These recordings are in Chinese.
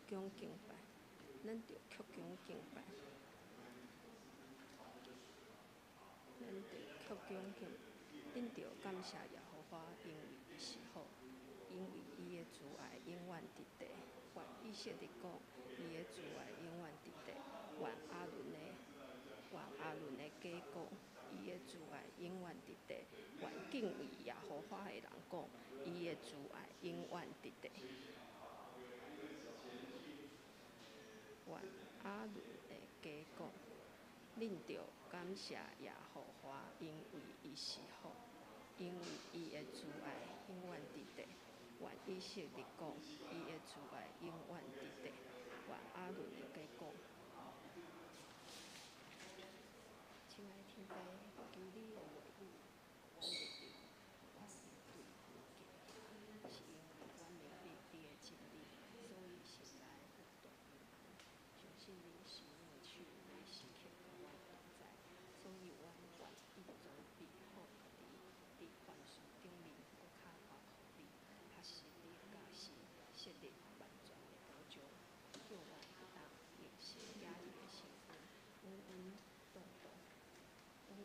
恭敬拜，咱着曲恭敬拜，咱着曲恭敬，恁着感谢耶和华，因为伊是好，因为伊的慈爱永远伫地。愿以色列讲，伊的慈爱永远伫地。愿阿伦的家讲，伊的慈爱永远伫地。愿敬畏耶和华的人讲，伊的慈爱永远伫地。愿阿伦的家讲，恁着感谢耶和华，因为伊是好，因为伊的慈爱永远伫地。愿以色列讲，伊的慈爱永远伫地。愿阿伦的家讲，亲爱的天父，求你的话语，阮日日我是对负责，是因为阮明白你的真理，所以心内不动不安。相信你是领取你时刻甲阮同在，所以阮愿意准备好家己，伫凡事顶面搁较关乎你，学习你的教示，设立完全的道场，叫阮会当认识野伊的身份，稳稳当当，行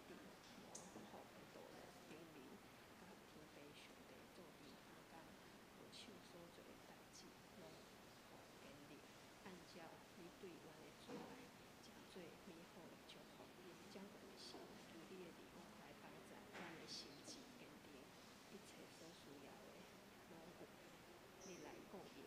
伫无雨的道路顶面，甲天父上帝做阵同工，我手所做的代志，拢互建立，按照你对阮的慈爱，诚做美好的祝福。掌管的神，求你的灵来帮助阮的心智坚定，一切所需要的拢有你来供应，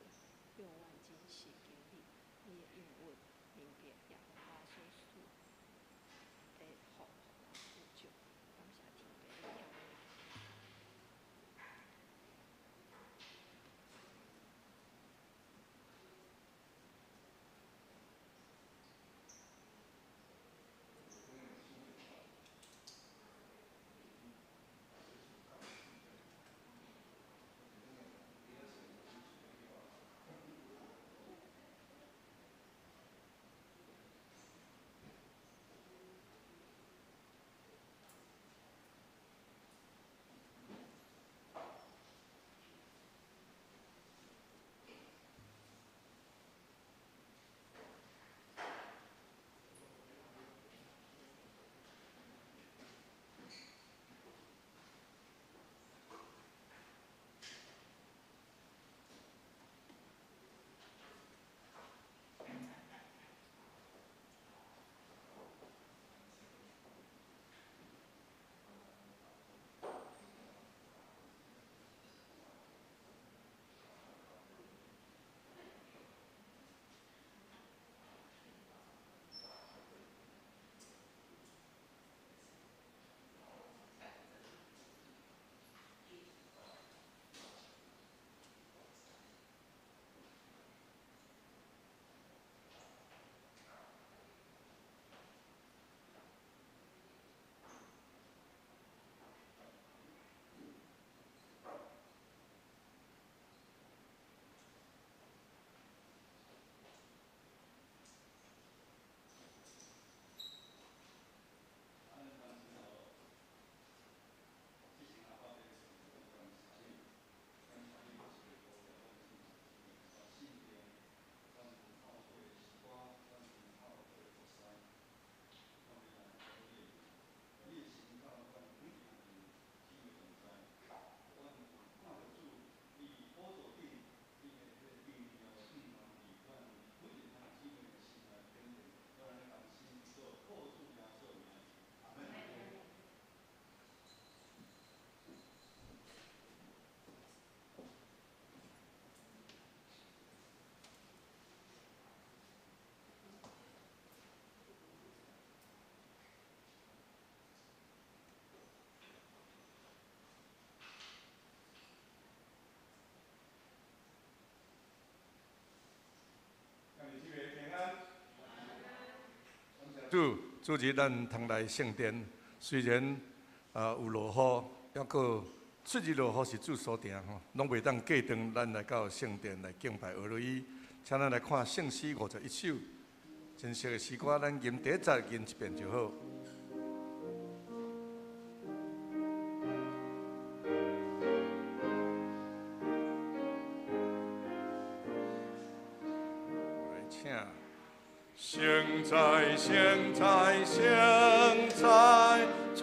让阮真实经历你的应允，明白耶和华所赐的福互人富足。感谢天父的听我。主日咱通来圣殿，虽然有落雨，抑个出日落雨是主所定吼，拢袂当隔断咱来到圣殿来敬拜俄罗伊。请咱来看圣诗51首，真实的诗歌，咱吟第一节吟一遍就好。现在，现在，现在，全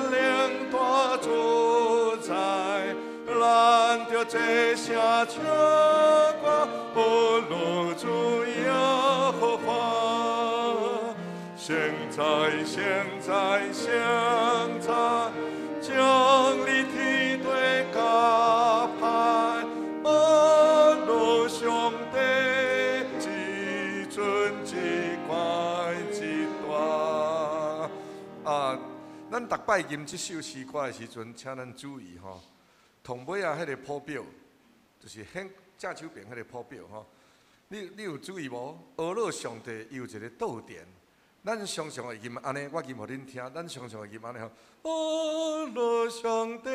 能大主宰，咱着这声唱歌，哦，落主耶和华。现在，现在，现在，将你天地加派，哦，落上帝至尊至快至大。啊，咱逐摆吟这首诗歌的时阵，请咱注意吼，同尾啊，迄个谱表，就是正手边迄个谱表吼。你有注意无？俄罗上帝有一个倒点。咱常常会吟安尼，我吟互恁听。咱常常会吟安尼吼，哦，罗上帝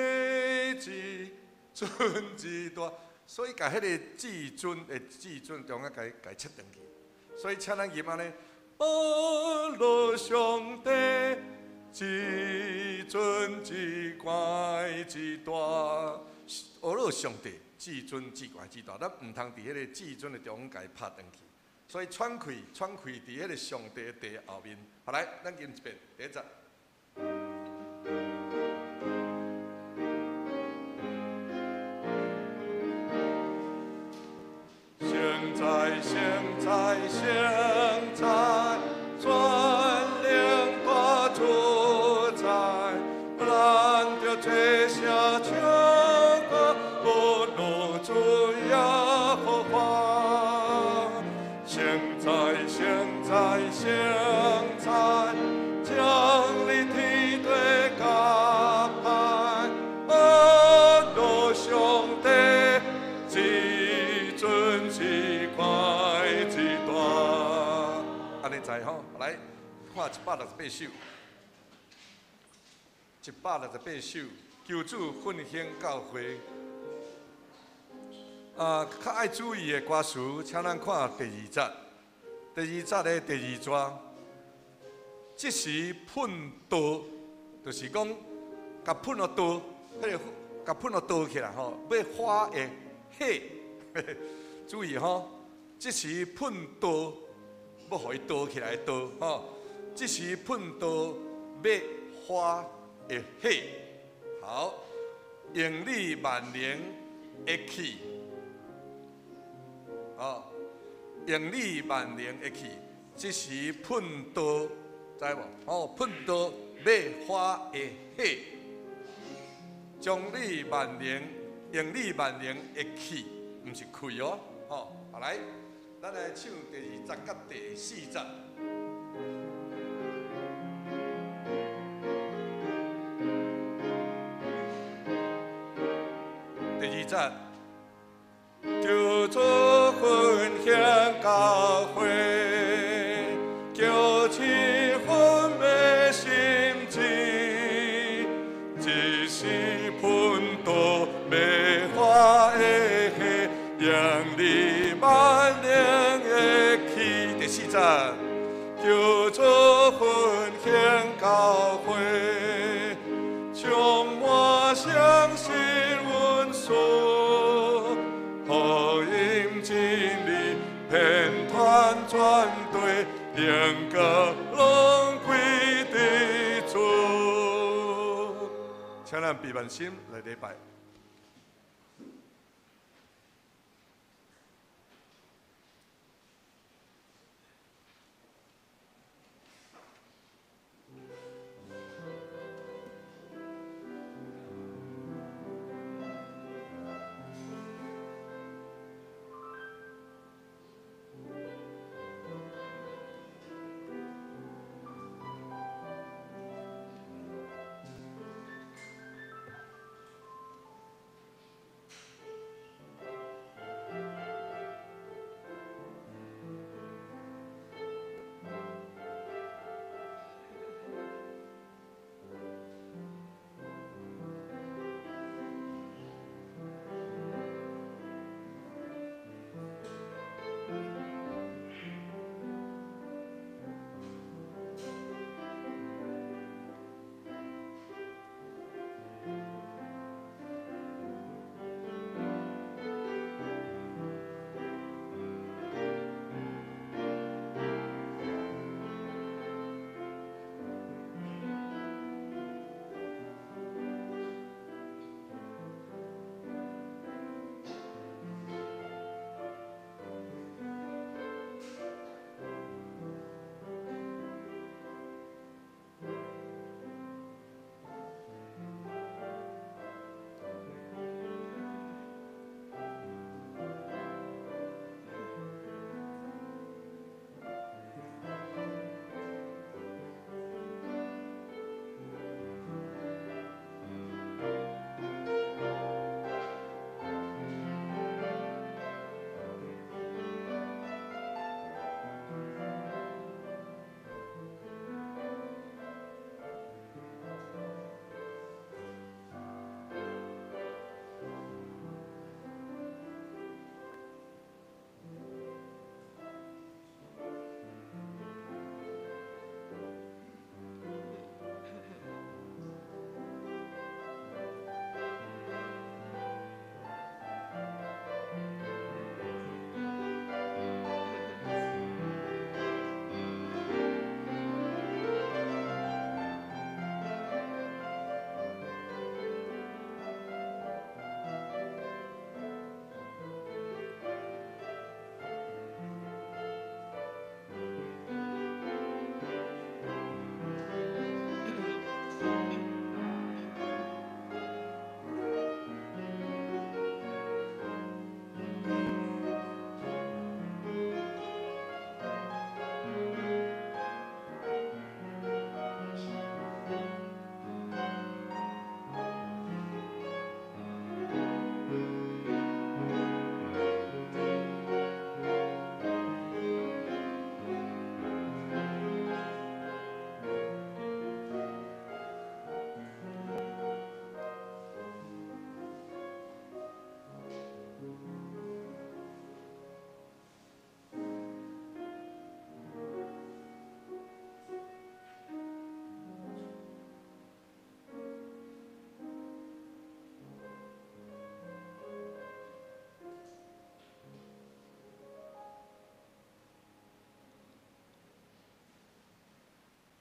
至尊至大，所以甲迄个至尊的至尊中间甲切断去。所以请咱吟安尼，哦，罗上帝至尊至乖至大，哦，罗上帝至尊至乖至大，咱毋通伫迄个至尊的中间甲拍断去。所以喘气伫迄个上帝的地后面。好来，咱吟一遍第一节。现在，现在，现在，全能大主宰，咱着这声唱歌，哦，落主耶和华。现在，现在，现在，将你天地加派，哦，罗上帝至尊至快至大。安尼知吼，来看168首，168首，求主复兴教会。较爱注意的歌词，请咱看第2节。第2节的第2节，即时喷刀，就是讲甲喷落刀，迄个甲喷落刀起来吼，要花的火。注意吼，即时喷刀，要互伊刀起来的刀吼，即时喷刀要花的火。好，永历万年的气。哦，永历万年会去，即时喷刀，知无？哦，喷刀要花的火，将你万年，永历万年会去，毋是气哦。哦，好来，咱来唱第2节甲第4节。第2节。求主分享教会，求赐阮的心志，一时喷刀要花的火，让你万年的气。第4节，求主分享教会，充满相信阮所。福音真理遍传全地，两个拢归地主。请咱闭眼心来礼拜。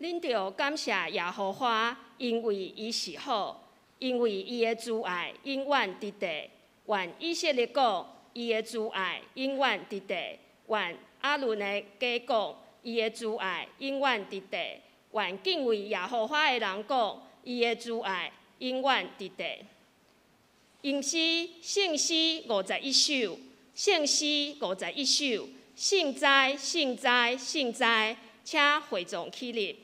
恁着感谢耶和华，因为伊是好，因为伊的慈爱永远伫地。愿以色列讲，伊的慈爱永远伫地。愿亚伦的家讲，伊的慈爱永远伫地。愿敬畏耶和华的人讲，伊的慈爱永远伫地。吟诗圣诗51首，圣诗51首，圣哉圣哉圣哉，请会众起立。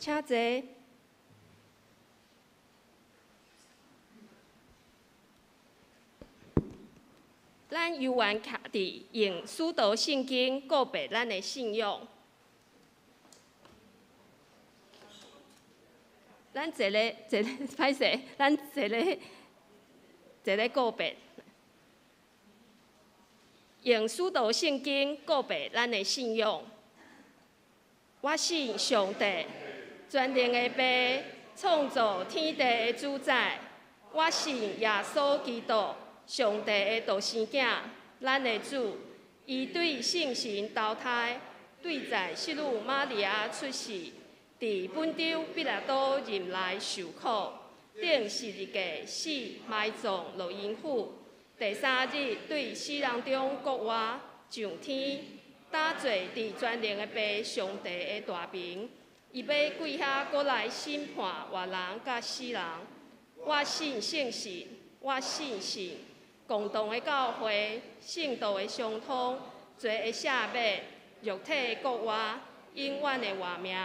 请坐。咱犹原徛伫用使徒圣经告白咱的信仰。咱一个，歹势，咱一个告白，用使徒圣经告白咱的信仰。我信上帝，全能的爸，创造天地的主宰。我信耶稣基督，上帝的独生囝，咱的主。伊对圣神投胎，对在圣母玛利亚出世，伫本州彼拉多任内受苦，顶十字架死，埋葬落阴府。第三日对死人中国活，上天，打坐伫全能的爸上帝的大名。伊要跪遐过来审判活人甲死人。我信圣神，我信神，共同的教会，圣道的相通，罪的赦免，肉体的国活，永远的活命。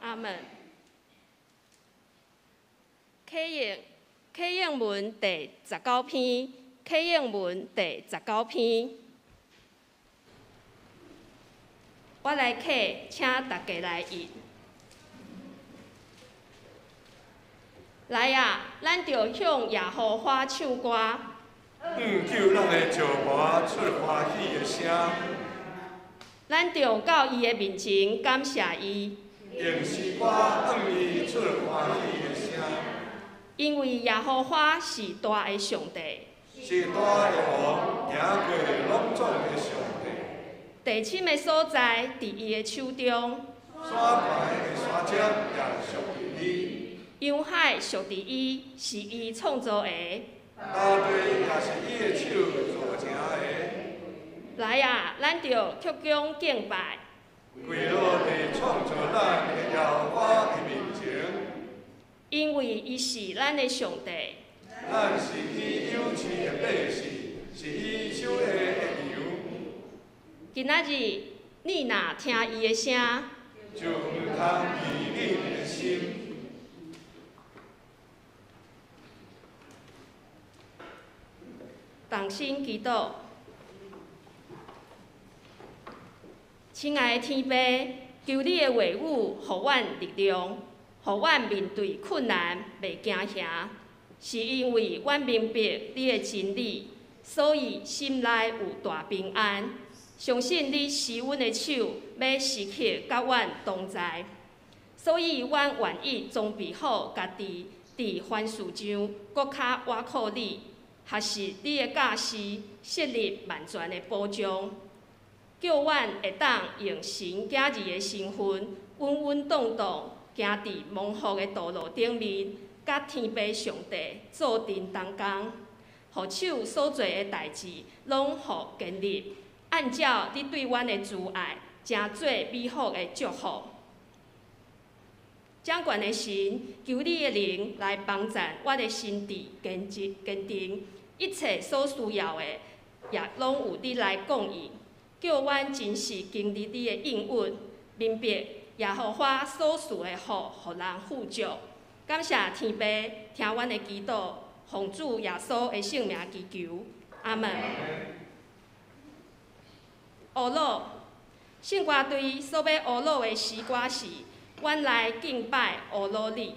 阿门。启应文第19篇，启应文第19篇。我来启，请大家来应。来啊，咱着向耶和华唱歌。叫咱的石盘出欢喜的声。咱着到伊的面前感谢伊。用诗歌伊出欢喜的声。因为耶和华是大的上帝，是大的王，行过隆重的上帝。地深的所在，伫伊的手中。山牌的山尖也属于伊。洋海属伫伊，是伊创造的。大地也是伊的手造成的。来啊，咱着曲宫敬拜。跪落地创造咱的耶和华的面前。因为伊是咱的上帝。咱是伊有赐的百姓，是伊手下的羊。今仔日，你若听伊的声，就唔通离你的心。同心祈祷。亲爱的天父，求你的话语，予阮力量，予阮面对困难袂惊吓，是因为阮明白你的真理，所以心内有大平安。相信你施阮的手，要时刻甲阮同在，所以阮愿意装备好家己，伫凡事上搁较倚靠你，学习你的教示，设立万全的保障，叫阮会当用神囝儿的身份，稳稳当当行伫蒙福的道路顶面，甲天父上帝做阵同工，互手所做的代志拢互建立。按照你对阮的慈爱，诚做美好的祝福。掌权的神，求你的灵来帮助我的心智坚定，一切所需要的，也拢有你来供应，叫阮真实经历你的应允，明白也互我所赐的福，互人富足。感谢天父，听阮的祈祷，奉主耶稣的圣名祈求，阿门。乌鲁，圣歌队所要乌鲁的诗歌是：阮来敬拜乌鲁你。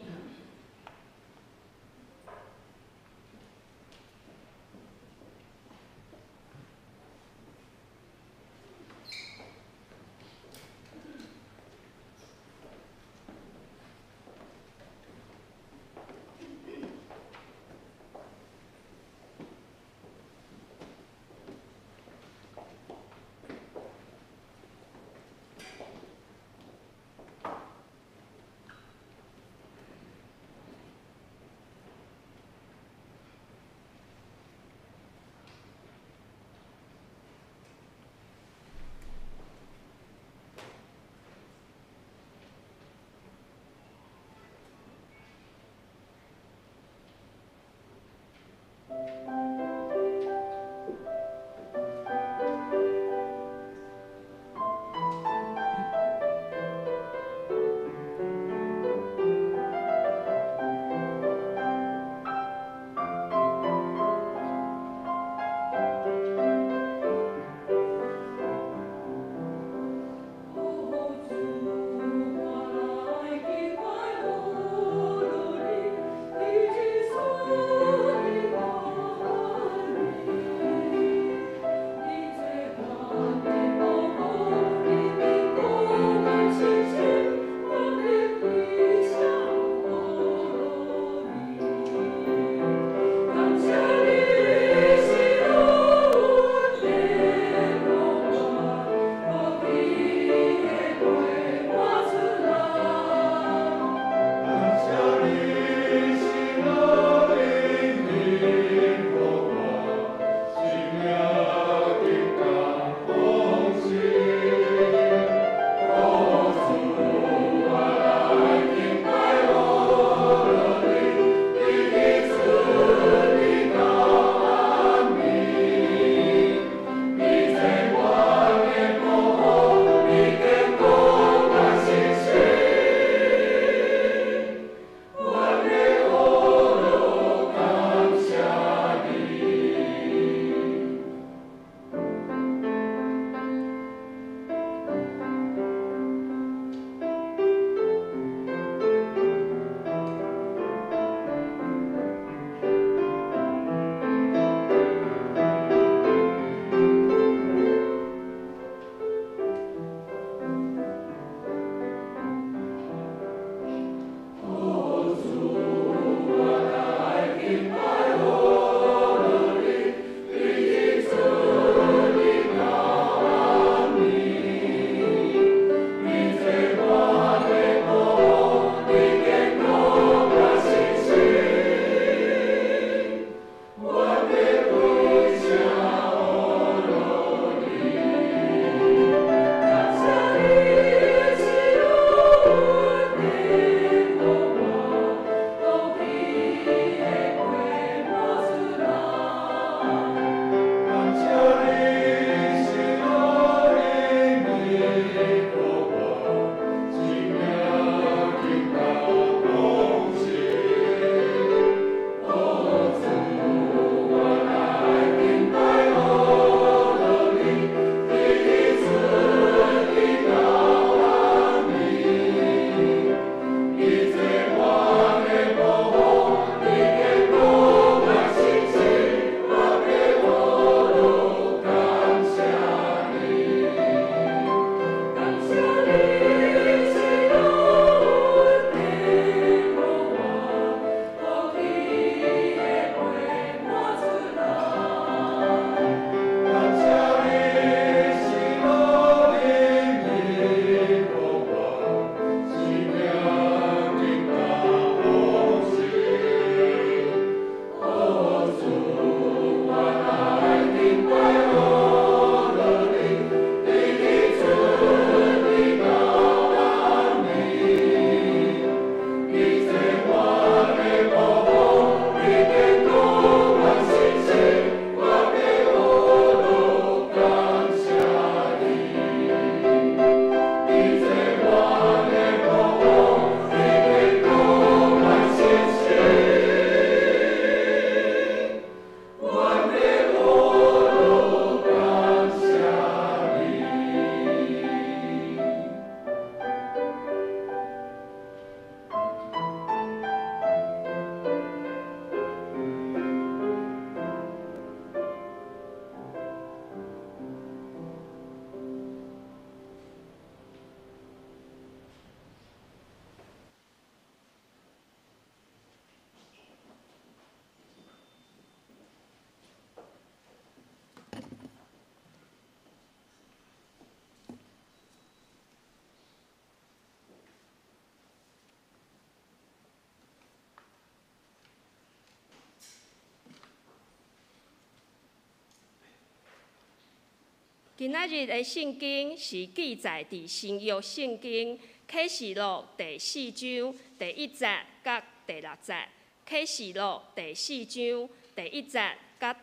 今仔日的圣经是记载伫新约圣经启示录第4章第1节甲第6节。启示录第4章第1节甲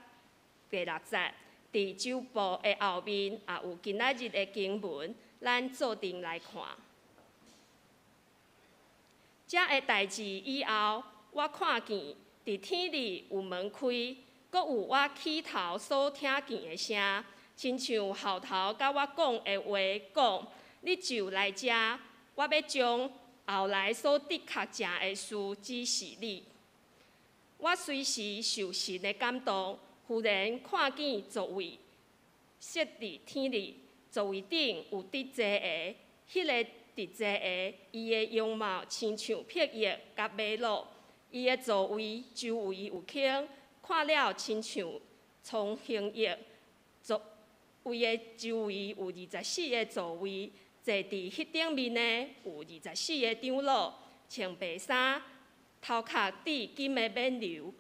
第6节，伫周报的后面也有今仔日的经文，咱做阵来看。这个代志以后，我看见伫天里有门开，阁有我起头所听见的声，亲像后头甲我讲的话讲：你就来遮，我要将后来所的确正的事指示你。我随时受神的感动，忽然看见座位设伫天里，座位顶有伫坐个，迄个伫坐个，伊的样貌亲像霹靂甲马鹿，伊的座位周围有坑，看了亲像苍形翼。座位的周围有24个座位，坐伫迄顶面的有24个长老，穿白衫。头壳戴金的冕旒，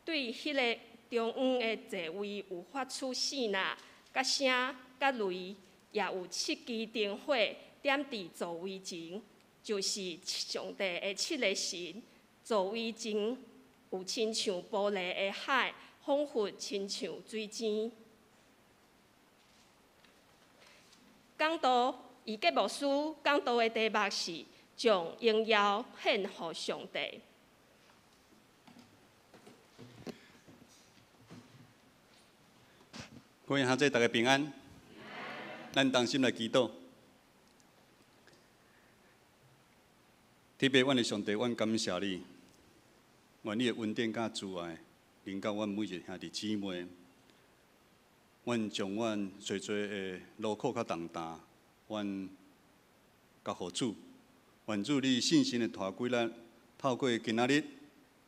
对迄个中央的座位有发出声呐、甲声、甲雷，也有7支灯火点伫座位前，就是上帝的7个神。座位前有亲像玻璃的海，仿佛亲像水晶。讲道，伊节牧师讲道的题目是将荣耀献予上帝。各位兄弟，大家平安。咱同心来祈祷。特别，阮的上帝，阮感谢你，愿你的恩典甲慈爱临到阮每一个兄弟姊妹。阮将阮最多的劳苦甲重担，阮交互主。愿主你信心的带几咱，透过今仔日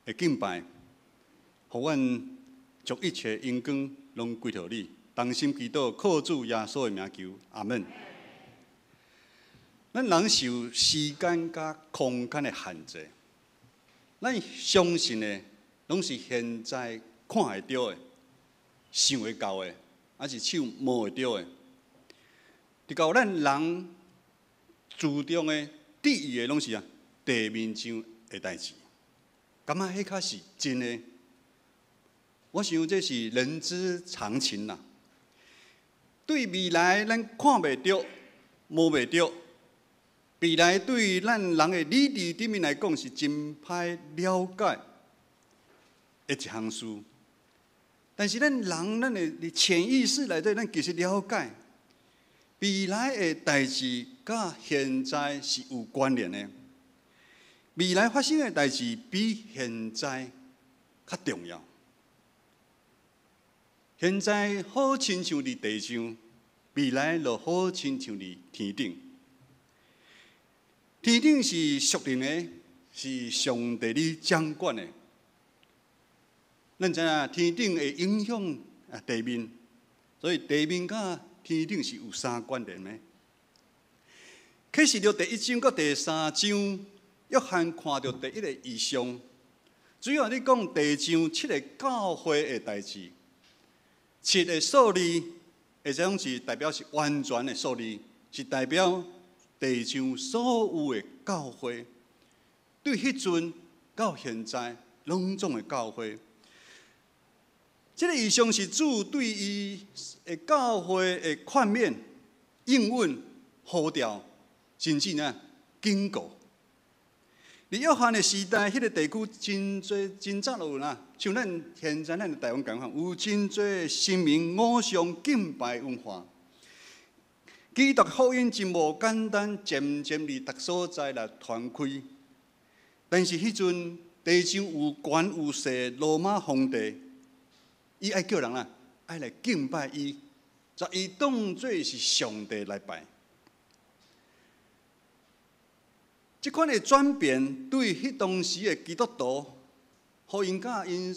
的敬拜，互阮将一切荣光拢归互你。同心祈祷，靠主耶稣的名求，阿门。咱人受时间甲空间的限制，咱相信的拢是现在看会到的、想会到的，还是手摸会到的。直到咱人注重的、得意的，拢是地面上的代志。感觉迄较是真的。我想这是人之常情啦。对未来，咱看袂到、摸袂到。未来对咱人的理智顶面来讲，是真歹了解的一项事。但是咱人，咱的潜意识内底，咱其实了解未来的代志，甲现在是有关联的。未来发生的代志比现在较重要。现在好亲像伫地上，未来就好亲像伫天顶。天顶是属灵的，是上帝你掌管的。咱知影天顶会影响地面，所以地面甲天顶是有相关联的。启示录第1章到第3章，约翰看到第一个异象，主要你讲地上7个教会的代志。7个数字，或者讲是代表是完全的数字，是代表地上所有的教会，对迄阵到现在拢总的教会。这个异象是主对伊的教会的劝勉、应允、呼召，甚至警告。伫约翰的时代，迄个地区真早就有啦，像咱现在咱的台湾共款，有真侪神明偶像敬拜文化。基督福音真无简单，渐渐伫各所在来传开。但是迄阵地上有权有势罗马皇帝，伊爱叫人爱来敬拜伊，把伊当作是上帝来拜。这款的转变，对迄当时的基督徒，互因甲因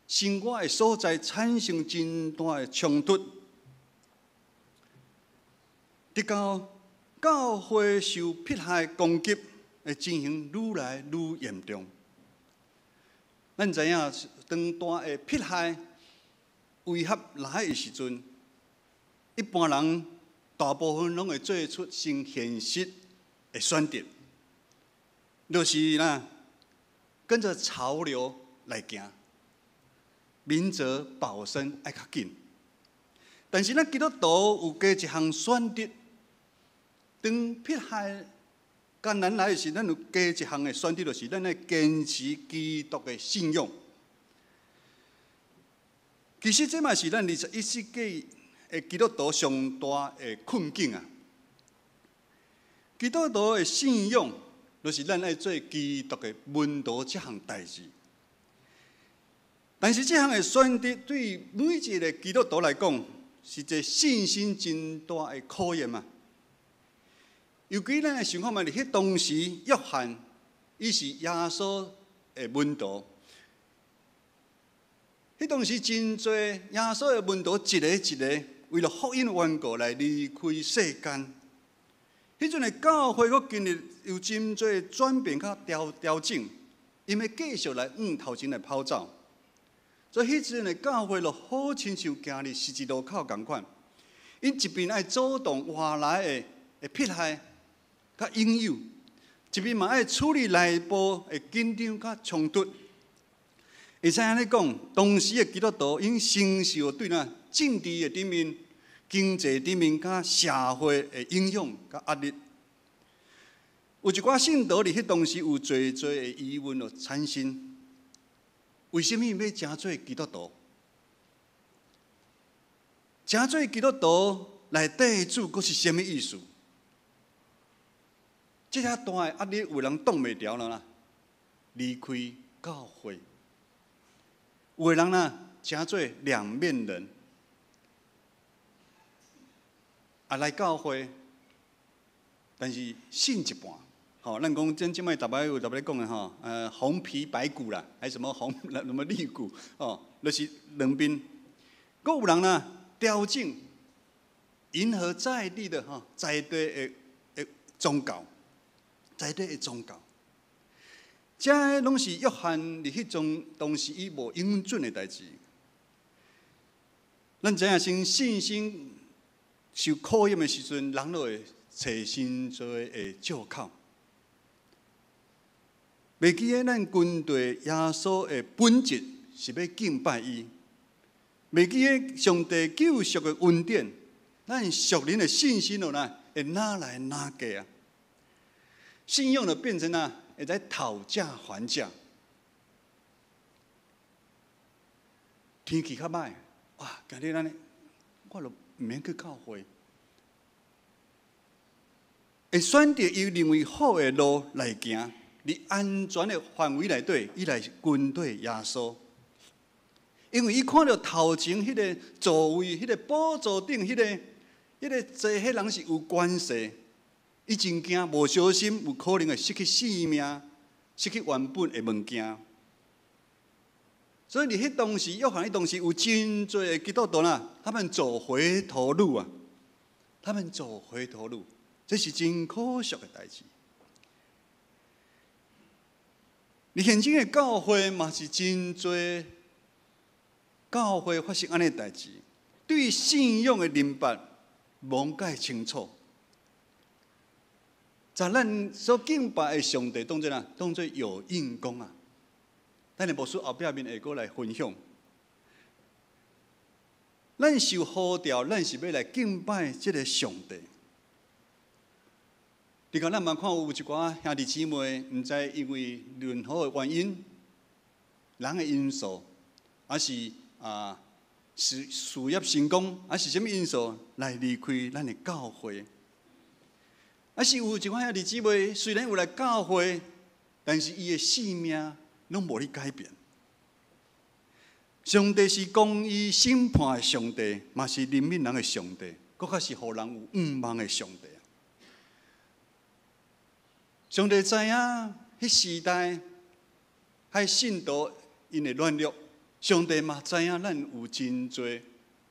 生活的所在产生真大的冲突。直到教会受迫害攻击的情形愈来愈严重。咱知影，当大的迫害威胁来的时阵，一般人大部分拢会做出成现实的选择，就是跟着潮流来行，明哲保身爱较紧。但是基督徒有加一项选择，当撇开艰难来的时，咱有加一项的选择，就是咱要坚持基督的信仰。其实这嘛是咱21世纪的基督徒上大的困境啊！基督徒的信仰，就是咱爱做基督的门徒这项代志。但是这项的选择，对每一个基督徒来讲，是一个信心真大的考验嘛。尤其咱想看嘛，伫当时约翰，伊是耶稣的门徒。迄当时真多耶稣的门徒一个一个为了福音缘故来离开世间。迄阵的教会佫经历有真多转变甲调整，因为继续来头前来跑走。所以迄阵的教会就好亲像行入十字路口共款，因一边爱阻挡外来的迫害甲引诱，一边嘛爱处理内部的紧张甲冲突。会使安尼讲，当时的基督徒因承受对政治的顶面、经济顶面、甲社会的影响甲压力。有一寡信徒伫迄当时有侪的疑问就产生：为什么要真做基督徒？真做基督徒内底主佫是什么意思？这遐大的压力，有人挡袂牢了啦，离开教会。有的人真做两面人，来教会，但是信一半。咱讲真摆逐摆有咧讲的红皮白骨啦，还什么什么绿骨，就是两边。佫有人调整，迎合在地的在地的宗教，在地的宗教。这拢是约翰伫迄种当时伊无应准的代志。咱知影先信心受考验的时阵，人就会找真多的借口。袂记得咱军队耶稣的本质是要敬拜伊，袂记得上帝救赎的恩典，咱属灵的信心就会哪来哪去啊？信用就变成会在讨价还价。天气较歹，哇！今日我就毋免去教会，会选择伊认为好的路来行。伫安全的范围内底，伊来跟对耶稣，因为伊看到头前迄个座位、迄个宝座顶、迄个坐迄人是有关系，伊真惊，无小心有可能会失去性命、失去原本的物件。所以伫迄当时，约翰迄当时有真多的基督徒他们走回头路啊，他们走回头路，这是真可惜的代志。你现今的教会嘛是真多，教会发生安尼代志，对信仰的明白罔解清楚，将咱所敬拜的上帝当作有印功啊！咱的牧师后壁面会过来分享，咱受呼召，咱是要来敬拜这个上帝。你看，咱嘛看有一寡兄弟姊妹，毋知因为任何的原因、人的因素，还是事业成功，还是什么因素来离开咱的教会？还是有一寡兄弟姊妹，虽然有来教会，但是伊的性命拢无咧改变。上帝是公义审判的上帝，嘛是怜悯人的上帝，佫较是互人有盼望的上帝。上帝知影迄时代，迄信徒因会乱入，上帝嘛知影咱有真多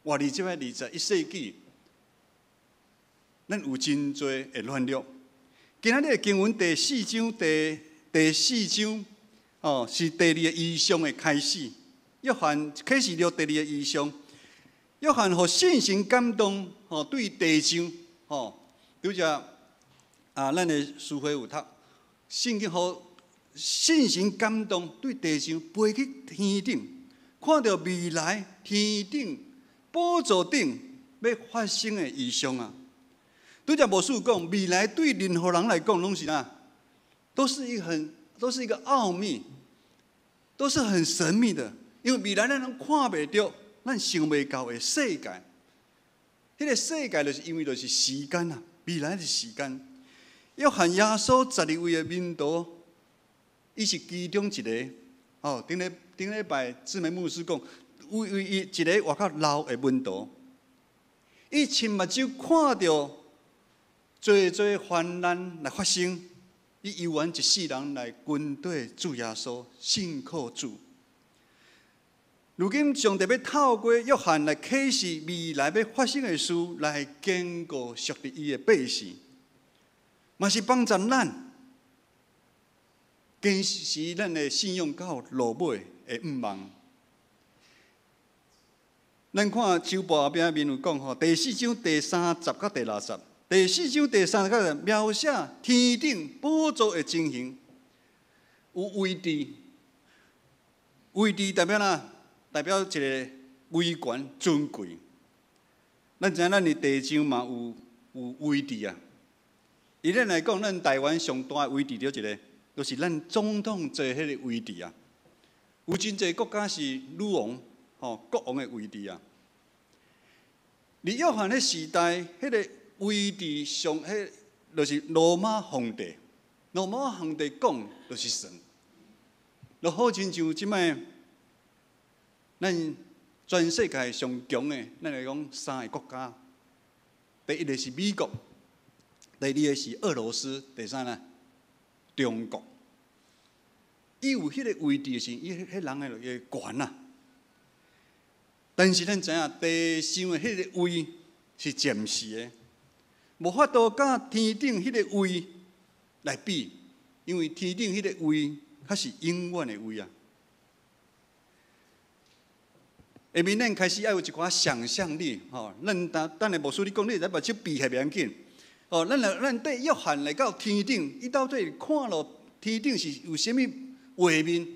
活伫这个21世纪，咱有真多会乱入。今仔日的经文第4章第4章是第2个异象的开始。约翰启示录第2个异象，约翰互信心感动，对地上拄则咱的师父有读圣经，互信心感动，对地上飞去天顶，看到未来天顶宝座顶要发生的异象啊！拄则牧师讲，未来对任何人来讲拢是哪，都是一个奥秘，都是很神秘的，因为未来咱看袂到，咱想袂到的世界。迄个世界就是因为就是时间啊，未来的时间。约翰耶稣12位的门徒，伊是其中一个。顶礼拜姊妹牧师讲，为伊一个活较老的门徒，伊亲目睭看到多患难来发生，伊游完一世人来跟对主耶稣，信靠主。如今上帝要透过约翰来启示未来要发生的事，来坚固属于伊的百姓，嘛是帮助咱坚持咱的信仰到落尾的毋忘。咱看周报后边面有讲第4章第30到第60，第4章第30节描写天顶宝座的情形，有位置，位置代表哪？代表一个威权尊贵。咱知影咱的地上嘛有位置啊。以咱来讲，咱台湾上大的位置就一个，就是咱总统坐迄个位置啊。有真济国家是女王国王的位置啊。而约翰迄时代，迄个位置上，迄就是罗马皇帝。罗马皇帝讲就是神，就好亲像即摆。咱全世界上强的，咱来讲3个国家，第一个是美国，第二个是俄罗斯，第三呢中国。伊有迄个位置是，伊迄人的权啊。但是咱知影地上的迄个位是暂时的，无法度甲天顶迄个位来比，因为天顶迄个位它是永远的位啊。下面咱开始要有一寡想象力，咱等下牧师你讲，你会使目睭闭起袂要紧。咱对约翰来到天顶，伊到底看落天顶是有啥物画面？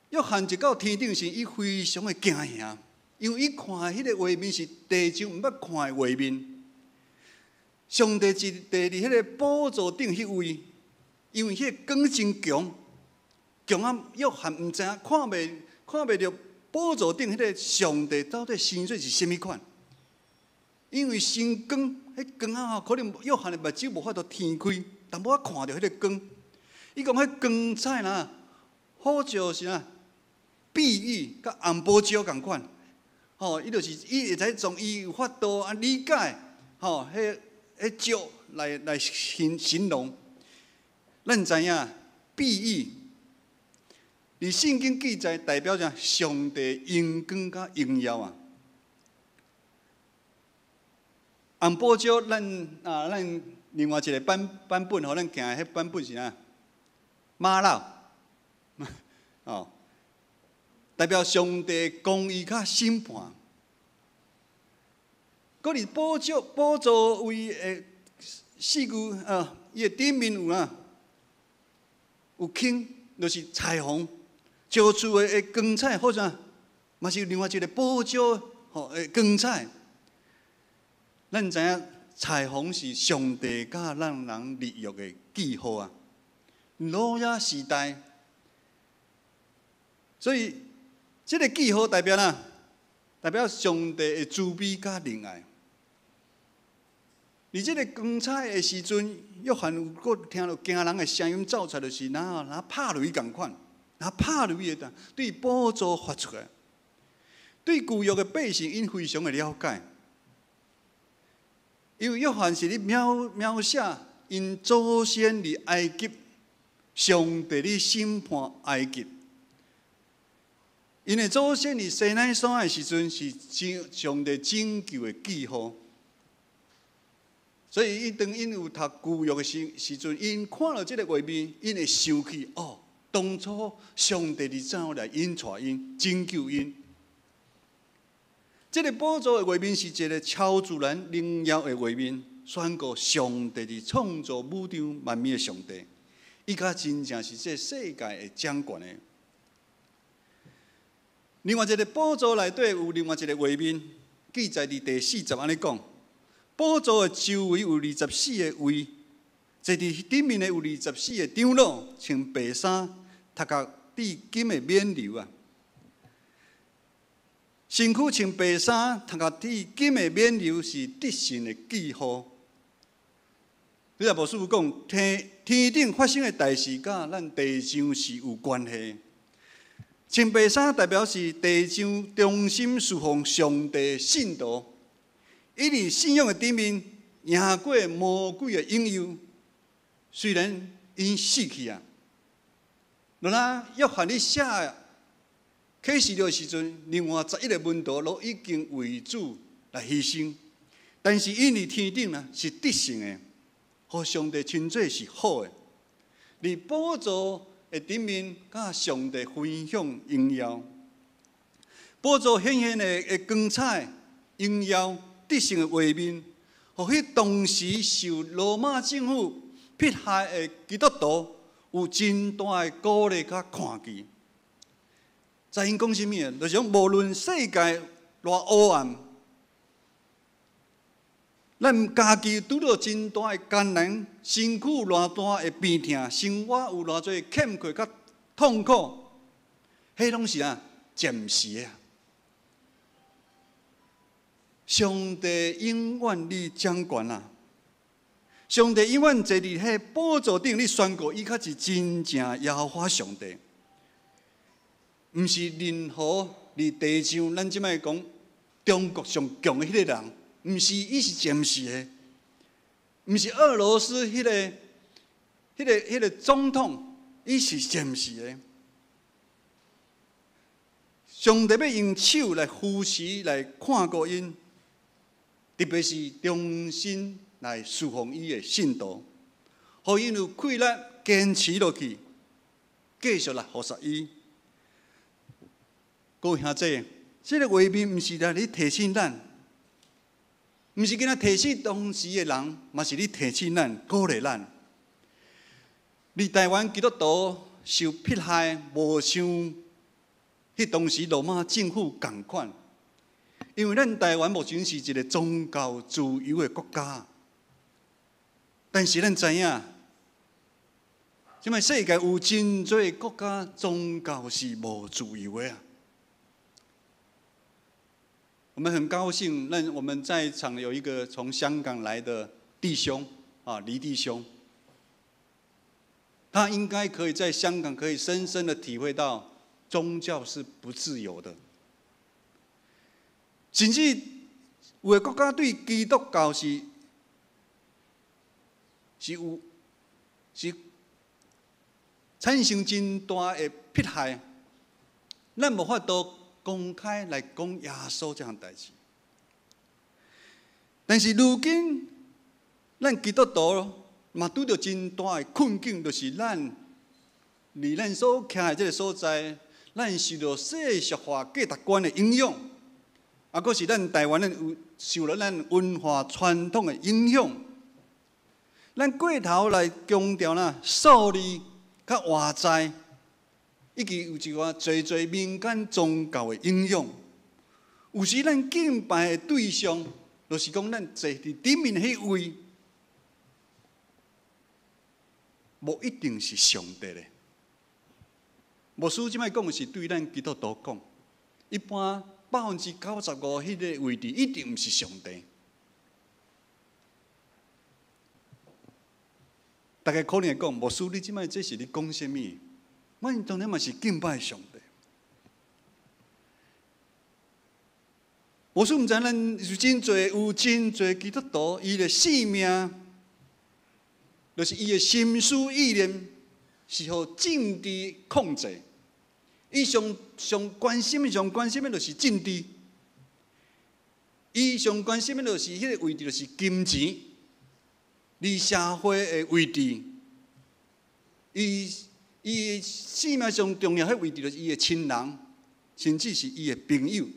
约翰一到天顶时，伊非常的惊吓，因为伊看迄个画面是地上毋捌看的画面。上帝伫迄个宝座顶迄位，因为迄个光真强，强啊！约翰毋知影看袂到宝座顶迄个上帝到底形状是甚物款？因为神光，迄光啊，可能约翰的目睭无法度天开，但无法看到迄个光。伊讲迄光彩啦，好像是啊，碧玉甲红宝石共款。伊就是伊会使从伊有法度理解，迄石来形容。咱知影碧玉。而圣经记载代表着上帝荣光甲荣耀啊！红宝石，咱另外一个版本，咱行迄版本是哪？玛瑙，代表上帝公义甲审判。搁伫宝座位的四句伊的顶面有有轻，就是彩虹。照出的光彩，或者嘛是另外一个宝石的光彩。咱知影彩虹是上帝甲咱人立约的记号啊。挪亚时代，所以这个记号代表哪？代表上帝的慈悲甲仁爱。而这个光彩的时阵，约翰有搁听到惊人的声音走出来，就是若拍雷共款。拍雷的，对宝座发出来，对旧约的百姓，因非常的了解，因为约翰是咧描写因祖先伫埃及，上帝咧审判埃及，因的祖先伫西奈山的时阵是上帝拯救的记号，所以当因有读旧约的时阵，因看到这个画面，因会想起当初上帝伫怎来引带因、拯救因。这个宝座的画面是一个超自然荣耀的画面，宣告上帝是创造宇宙万物的上帝，伊甲真正是这世界的掌权的。另外一个宝座内底有另外一个画面，记载伫第40安尼讲：宝座的周围有24个位，坐伫顶面的有24个长老，穿白衫，头壳戴金的冕旒啊。身躯穿白衫，头壳戴金的冕旒，是得胜的记号。你若无师父讲，天顶发生的代志，甲咱地上是有关系。穿白衫代表是地上忠心侍奉上帝信徒，伊伫信仰的顶面赢过魔鬼的引诱。虽然因死去啊，然后约翰你写启示录的时阵，另外11个门徒都已经为主来牺牲，但是因伫天顶啊是得胜的，互上帝称作是好的。伫宝座的顶面，甲上帝分享荣耀。宝座显现的光彩、荣耀、得胜的画面，互迄当时受罗马政府迫害的基督徒有真大的鼓励甲看见。在因讲什么？就是讲无论世界偌黑暗，咱家己拄到真大的艰难，身躯有偌大的病痛，生活有偌侪欠缺甲痛苦，迄拢是暂时的。上帝永远你掌权啊！上帝永远坐伫迄宝座顶，你宣告伊才是真正耶和华上帝，毋是任何伫地上咱即摆讲中国上强的迄个人，毋是伊是暂时的，毋是俄罗斯迄个总统，伊是暂时的。上帝要用手来扶持来看顾因，特别是忠心来侍奉伊的信徒，互因有气力坚持落去，继续来服侍伊。各位兄弟，这个画面毋是来你提醒咱，毋是今仔提醒当时的人，嘛是你提醒咱、鼓励咱。你台湾基督徒受迫害，无像迄当时罗马政府共款，因为咱台湾目前是一个宗教自由的国家。但是咱知影，即摆世界有真侪国家宗教是无自由的啊。我们很高兴，我们在场有一个从香港来的弟兄黎弟兄，他应该可以在香港可以深深的体会到宗教是不自由的，甚至有的国家对基督教是产生真大的迫害，咱无法度公开来讲耶稣这项代志。但是如今，咱基督徒嘛拄到真大的困境，就是咱离咱所徛的这个所在，咱受到世俗化价值观的影响，佫是咱台湾人有受了咱文化传统的影响。咱过头来强调数理甲外在，以及有一寡侪民间宗教的影响。有时咱敬拜的对象，就是讲咱坐伫顶面迄位，无一定是上帝咧。牧师即摆讲的是对咱基督徒讲，一般95%迄个位置一定毋是上帝。大家可能会讲，牧师，你即摆这是你讲什么？我当然嘛是敬拜上帝。牧师毋知咱有真侪基督徒，伊的性命，就是伊的心思意念，是互政治控制。伊上关心的就是政治。伊上关心的就是迄个位置，就是金钱。离社会的位置，伊生命上重要迄位置就是伊的亲人，甚至是伊的朋友。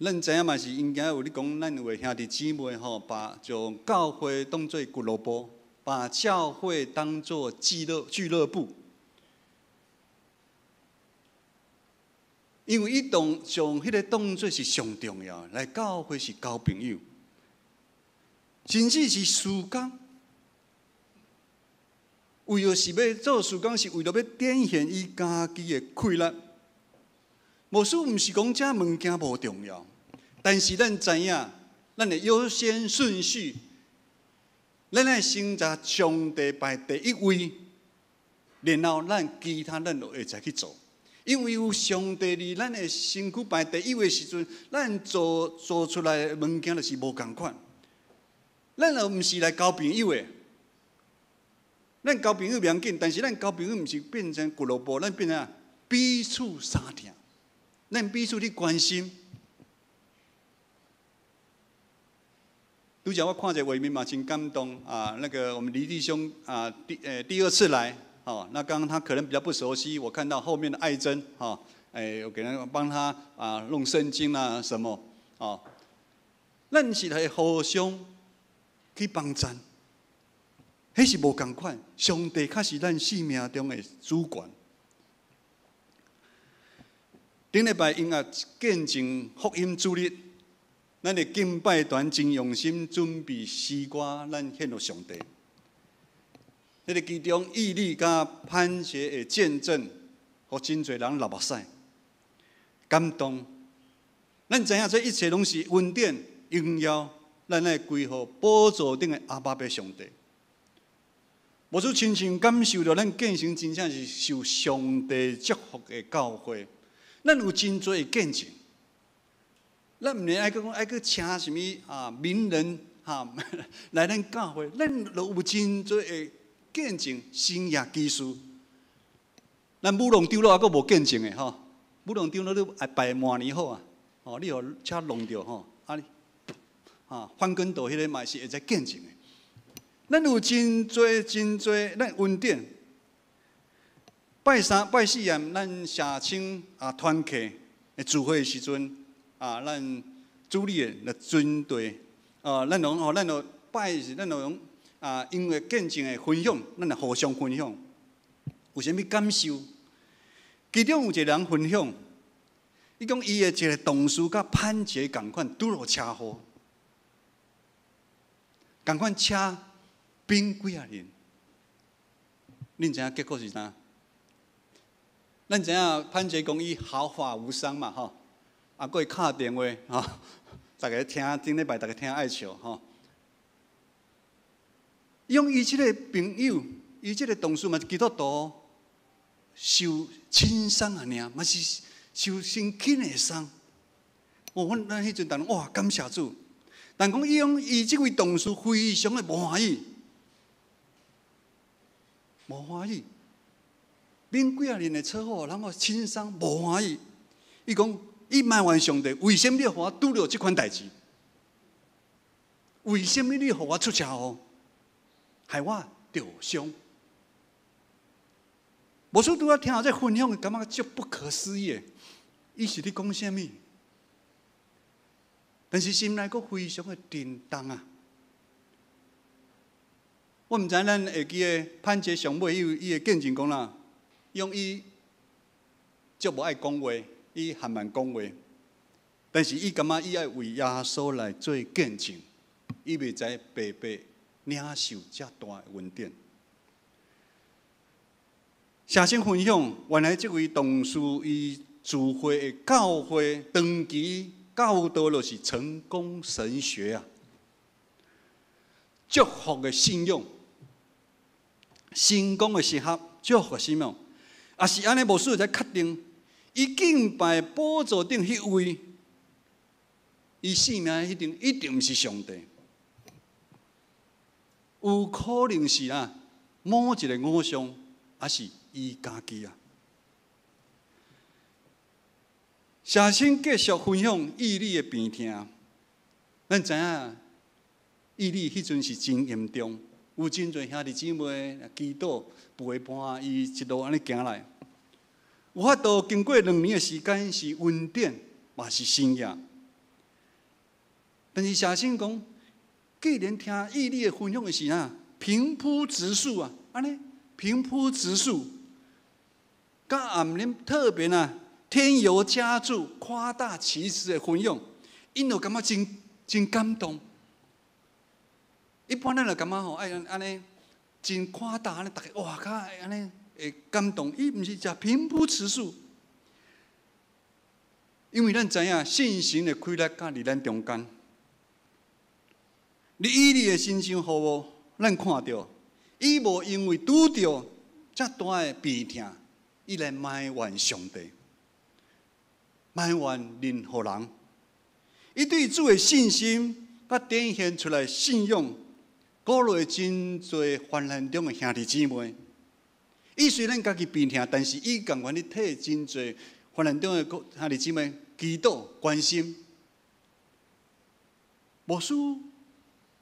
咱知影嘛是应该有咧讲，咱有个兄弟姊妹吼，把将教会当作俱乐部，把教会当作俱乐部。因为伊将迄个当作是上重要，来教会是交朋友，甚至是事工。为了是要做事工，是为了要展现伊家己的快乐。无说毋是讲这物件无重要，但是咱知影，咱的优先顺序，咱来先把上帝排第一位，然后咱其他咱就会再去做。因为有上帝伫咱的身躯排第一位时阵，咱做出来的物件就是无共款。咱又毋是来交朋友的，咱交朋友袂要紧，但是咱交朋友毋是变成俱乐部，咱变成彼此相听，咱彼此去关心。拄则我看一个画面嘛，真感动啊！那个我们黎弟兄啊，第二次来。哦，那刚刚他可能比较不熟悉，我看到后面的爱珍，哈，我给他帮他弄圣经啊什么，哦，咱是来互相去帮衬，迄是无共款。上帝较是咱生命中的主管。顶礼拜因见证福音主日，咱的敬拜团真用心准备诗歌，咱献给上帝。迄个其中毅力甲潘姐的见证，互真侪人流目屎，感动。咱知影这一切拢是恩典、荣耀，咱来归乎宝座顶的阿爸爸上帝。无错，亲像感受到咱见证真正是受上帝祝福的教会。咱有真侪的见证，咱毋免爱去请什么名人来咱教会，咱都有真侪的。见证生涯技术，咱舞龙丢了还阁无见证的吼，舞龙丢了你摆满年好啊，哦，你互车弄着吼，翻跟斗迄个嘛是会使见证的。咱有真侪咱恩典，拜三拜四宴，咱社青团契的聚会的时阵咱主理的军队咱就拜是咱就因为见证的分享，咱来互相分享，有啥物感受？其中有一个人分享，伊讲伊的一个同事甲潘姐共款，拄着车祸，共款车变几啊年，恁知影结果是啥？咱知影潘姐讲伊毫发无伤嘛吼，佫会敲电话吼，大家听顶礼拜大家听爱笑吼。用伊即个朋友，伊即个同事嘛是基督徒，受轻伤啊尔，嘛是受身轻的伤。咱迄阵当哇感谢主，但讲伊即位同事非常的无欢喜，无欢喜。免几啊年的车祸，然后轻伤无欢喜。伊讲伊埋怨上帝，为什么你互我拄着即款代志？为什么你互我出车祸？害我受伤，无错，拄仔听到这分享，感觉足不可思议的。伊是咧讲啥物？但是心内阁非常的震动啊！我毋知咱会记个潘姐上尾伊的见证讲啦，用伊足无爱讲话，伊含慢讲话，但是伊感觉伊爱为耶稣来做见证，伊袂知白白领受遮大的恩典。社生分享，原来这位同事伊聚会的教会长期教导就是成功神学啊，祝福的信仰，成功的适合祝福的信仰，也是安尼无事才确定，伊敬拜宝座顶迄位，伊性命一定毋是上帝。有可能是某一个偶像，还是伊家己啊？社生继续分享毅力的病痛，咱知影毅力迄阵是真严重，有真侪兄弟姊妹祈祷陪伴伊一路安尼行来，有法度经过2年的时间，是恩典，嘛是信仰。但是写信讲，既然听义理的分享的是啊，平铺直述啊，安尼平铺直述，甲暗恁特别啊添油加醋、夸大其词的分享，因就感觉真感动。一般咱就感觉吼，爱安尼真夸大，安尼大家哇较安尼会感动。伊毋是只平铺直述，因为咱知影信心的开力甲伫咱中间。你以你的心情服务，咱看到，伊无因为拄着遮大的病痛，伊来埋怨上帝，埋怨任何人。伊对主的信心，甲展现出来信仰，鼓励真侪患难中的兄弟姊妹。伊虽然家己病痛，但是伊甘愿去替真侪患难中的兄弟姊妹祈祷关心。无输。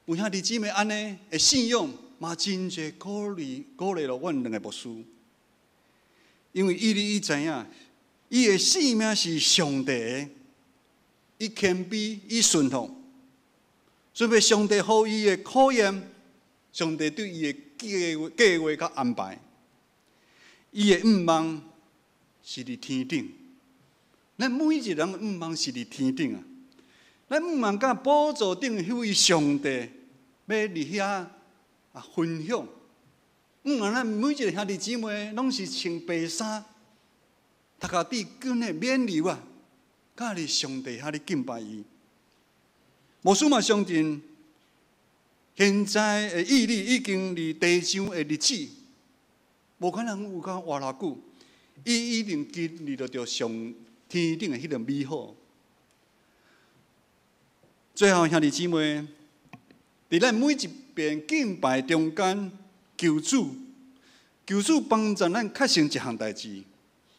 有兄弟姊妹安尼的信仰，嘛真侪鼓励了阮两个牧师，因为伊知影，伊的性命是上帝的，伊谦卑，伊顺服，准备上帝予伊的考验，上帝对伊的计划甲安排，伊的愿望是伫天顶，咱每一个人的愿望是伫天顶啊，咱愿望甲宝座顶迄位上帝。要伫遐分享，咱每一个兄弟姊妹拢是穿白衫，大家伫紧的免流啊，甲伫上帝遐咧敬拜伊。牧师嘛相信，现在的义理已经离地上的日子，无可能有较活偌久，伊一定经历着上天顶的迄个美好。最后兄弟姊妹。伫咱每一遍敬拜中间，求主帮助咱确成一项代志，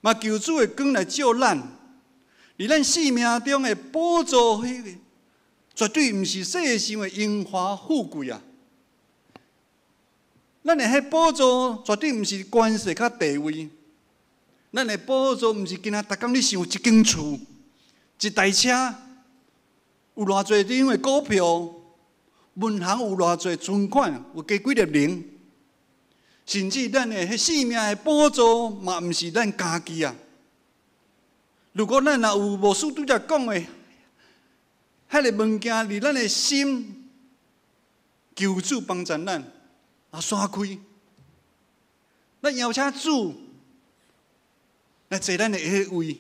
嘛求主的光来照咱，伫咱生命中的宝座，绝对毋是世上的荣华富贵啊！咱的迄宝座绝对毋是权势甲地位，咱的宝座毋是今仔逐工你想一间厝、一台车，有偌侪张的股票。银行有偌侪存款，有加几粒零，甚至咱的迄生命的宝座嘛，毋是咱家己啊。如果咱若有牧师拄则讲的，迄个物件离咱的心，求主帮助咱闪开，咱邀请主来坐咱的下位，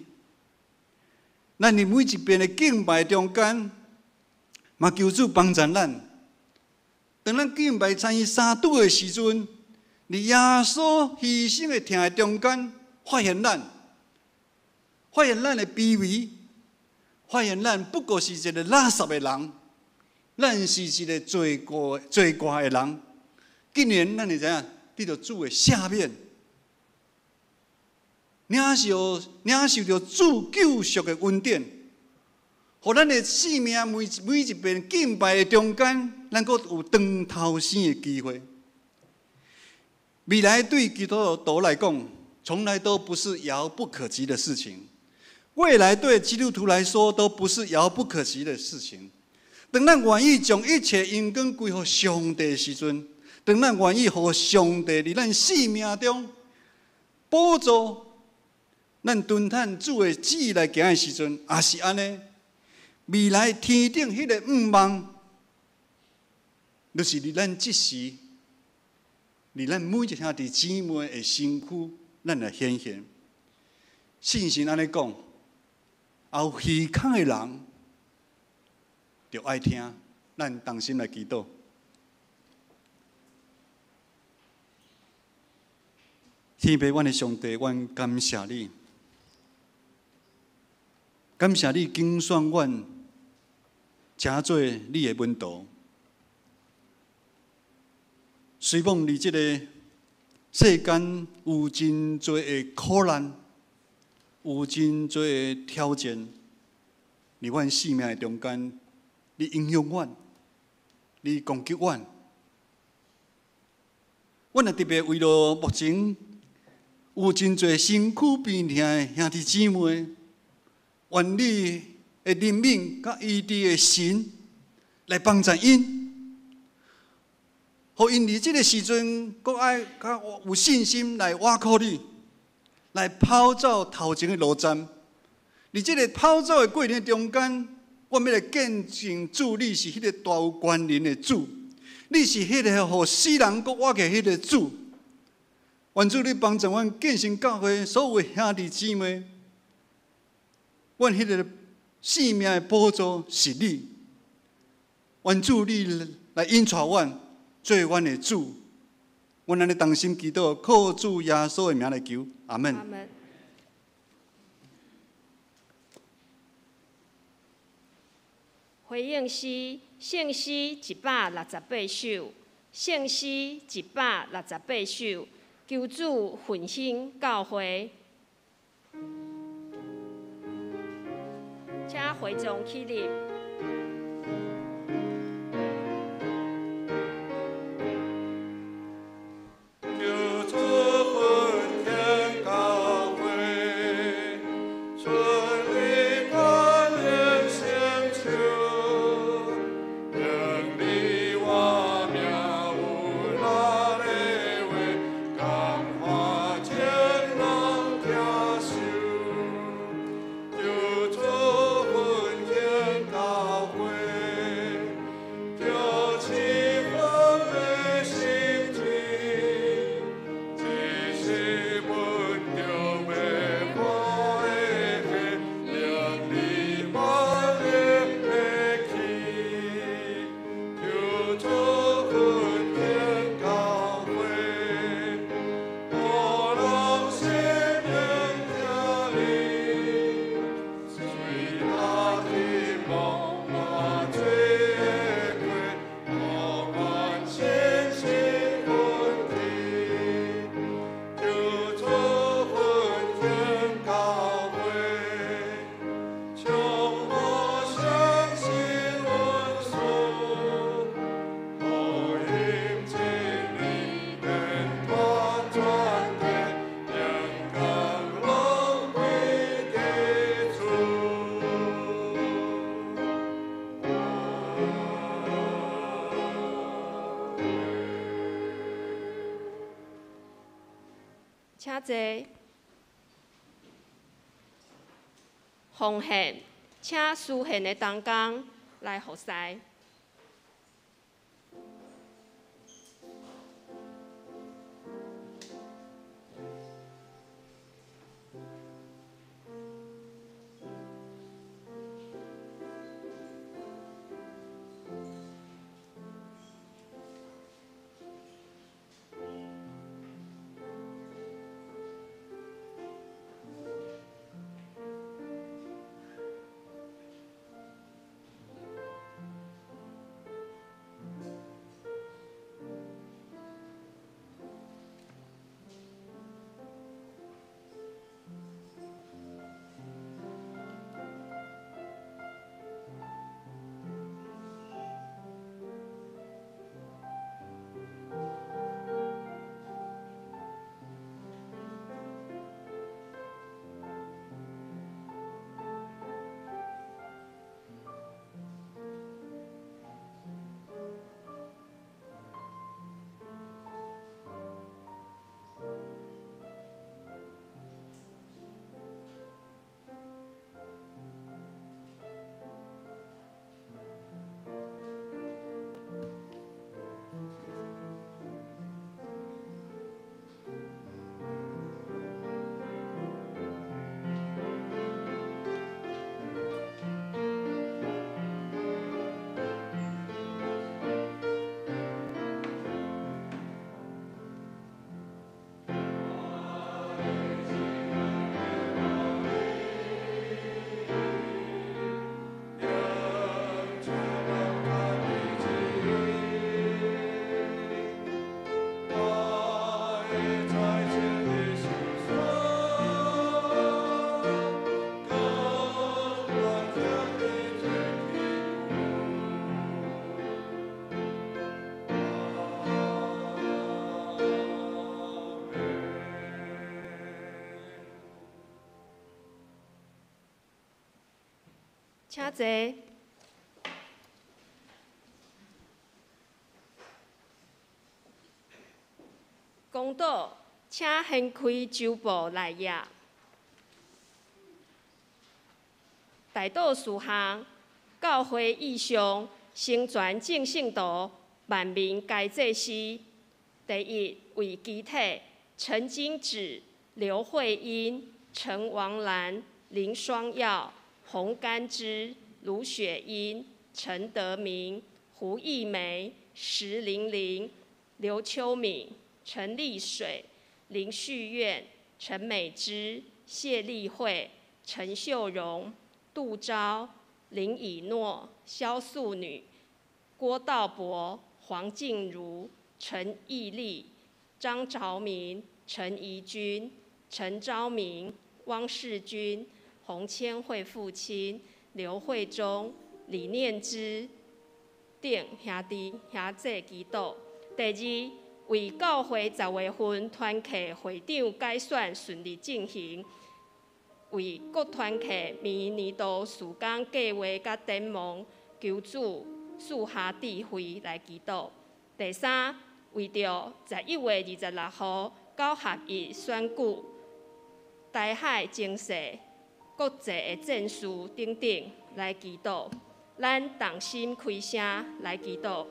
咱伫每一遍的敬拜中间，嘛求主帮助咱。当咱敬拜参与三拄的时阵，伫耶稣牺牲的疼的中间，发现咱的卑微，发现咱不过是一个垃圾的人，咱是一个罪过的人。竟然咱会知影得到主的赦免，领受着主救赎的恩典。互咱的生命每一遍敬拜的中间，咱阁有长头生的机会。未来对基督徒来讲，从来都不是遥不可及的事情；未来对基督徒来说，都不是遥不可及的事情。当咱愿意将一切荣光归给上帝的时阵，当咱愿意互上帝伫咱生命中帮助咱遵探主的旨意来行的时阵，也是安尼。未来天顶迄个愿望，就是伫咱即时，伫咱每一兄弟姊妹的身躯，咱来显现。信心安尼讲，有耳孔的人，就爱听。咱同心来祈祷。天父，阮的上帝，阮感谢你，感谢你拣选阮。诚做你的门徒，随望你这个世间有真多的苦难，有真多的挑战，伫阮生命的中间，你影响阮，你攻击阮。阮也特别为了目前有真多身躯病痛的兄弟姊妹，愿你的怜悯甲医治的神，来帮助因，互因伫即个时阵，搁爱较有信心来倚靠你，来跑走头前的路站。伫即个跑走的过程中间，我们要来见证主，你是迄个大有权能的主，你是迄个互死人搁活起迄个主。愿主你帮助阮建成教会所有兄弟姊妹，阮迄个性命的宝座是你。愿主你来引带阮，做阮的主。阮安尼同心祈祷，靠主耶稣的名来求，阿门。阿门。回应诗，圣诗168首，圣诗168首，求主复兴教会。请会众起立。请坐，奉献，请书献的同工来服侍。请坐。公道，请掀开周报内页。大道事项，教会意向，成全正信徒，万民皆祭司。第一，为基体，陈金芷、刘慧英、陈王兰、林双耀、洪甘之、卢雪英、陈德明、胡艺梅、石玲玲、刘秋敏、陈丽水、林旭苑、陈美芝、谢丽慧、陈秀荣、杜昭、林以诺、萧素女、郭道博、黄静茹、陈义丽、张昭明、陈怡君、陈昭明、汪世军、洪千惠父亲、刘惠忠、李念之等兄弟兄姐祈祷。第二，为教会10月份团契会长改选顺利进行，为各团契明年度事工计划甲展望，求主赐下智慧来祈祷。第三，为着11月26号9合1选举、台海情势、国际的战事等等来祈祷，咱同心开声来祈祷。